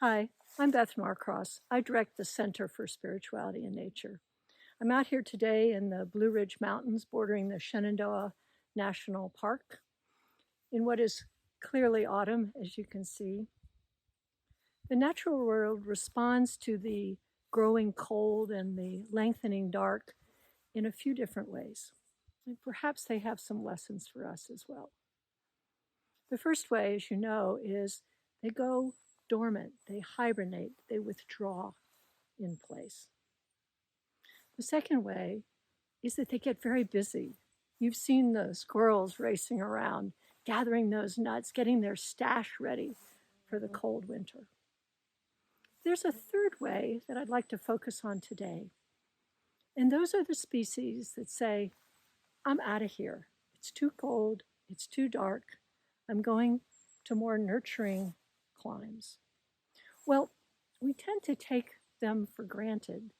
Hi, I'm Beth Norcross. I direct the Center for Spirituality and Nature. I'm out here today in the Blue Ridge Mountains bordering the Shenandoah National Park in what is clearly autumn, as you can see. The natural world responds to the growing cold and the lengthening dark in a few different ways. And perhaps they have some lessons for us as well. The first way, as you know, is they go dormant, they hibernate, they withdraw in place. The second way is that they get very busy. You've seen the squirrels racing around, gathering those nuts, getting their stash ready for the cold winter. There's a third way that I'd like to focus on today, and those are the species that say, I'm out of here. It's too cold, it's too dark, I'm going to more nurturing climes. Well, we tend to take them for granted,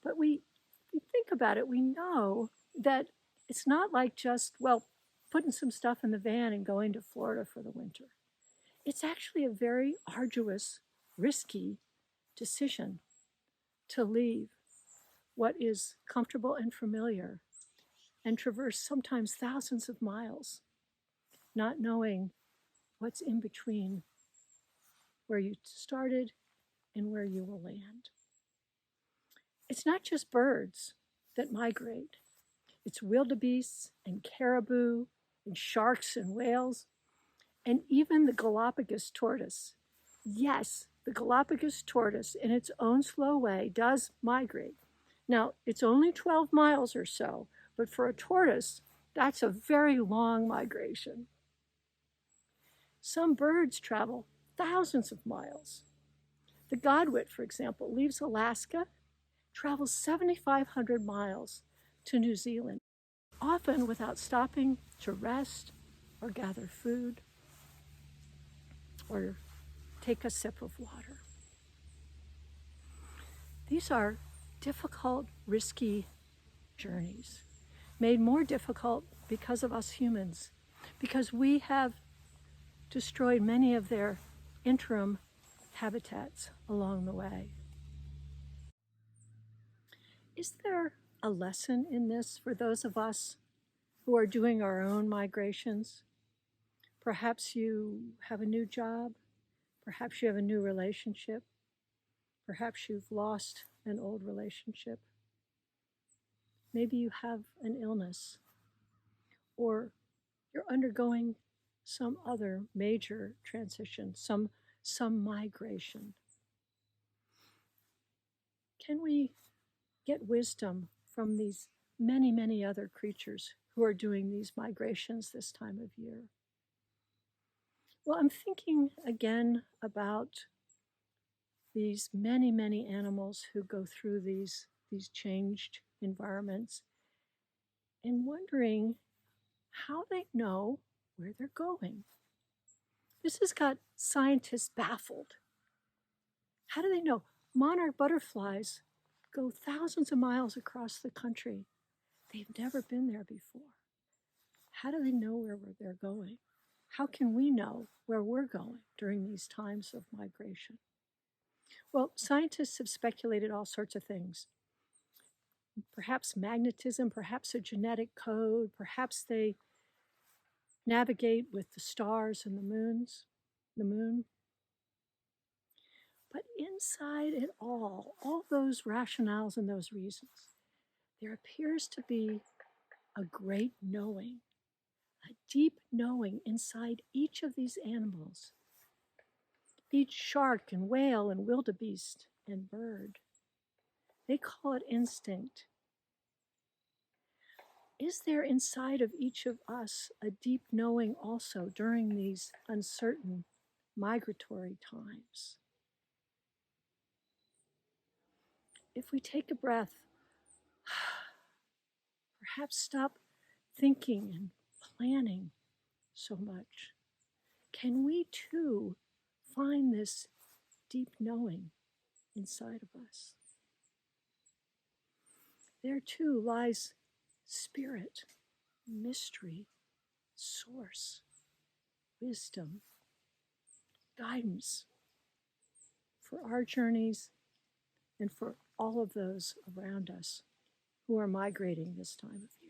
but we think about it, we know that it's not like just, well, putting some stuff in the van and going to Florida for the winter. It's actually a very arduous, risky decision to leave what is comfortable and familiar and traverse sometimes thousands of miles, not knowing what's in between where you started and where you will land. It's not just birds that migrate. It's wildebeests and caribou and sharks and whales and even the Galapagos tortoise. Yes, the Galapagos tortoise in its own slow way does migrate. Now, it's only 12 miles or so, but for a tortoise, that's a very long migration. Some birds travel thousands of miles. The godwit, for example, leaves Alaska, travels 7,500 miles to New Zealand, often without stopping to rest or gather food or take a sip of water. These are difficult, risky journeys, made more difficult because of us humans, because we have destroyed many of their interim habitats along the way. Is there a lesson in this for those of us who are doing our own migrations? Perhaps you have a new job. Perhaps you have a new relationship. Perhaps you've lost an old relationship. Maybe you have an illness, or you're undergoing some other major transition, some migration. Can we get wisdom from these many, many other creatures who are doing these migrations this time of year? Well, I'm thinking again about these many, many animals who go through these changed environments and wondering how they know where they're going. This has got scientists baffled. How do they know? Monarch butterflies go thousands of miles across the country. They've never been there before. How do they know where they're going? How can we know where we're going during these times of migration? Well, scientists have speculated all sorts of things. Perhaps magnetism, perhaps a genetic code, perhaps they navigate with the stars and the moon. But inside it all those rationales and those reasons, there appears to be a great knowing, a deep knowing inside each of these animals, each shark and whale and wildebeest and bird. They call it instinct. Is there inside of each of us a deep knowing also during these uncertain migratory times? If we take a breath, perhaps stop thinking and planning so much, can we too find this deep knowing inside of us? There too lies spirit, mystery, source, wisdom, guidance. for our journeys, and for all of those around us who are migrating this time of year.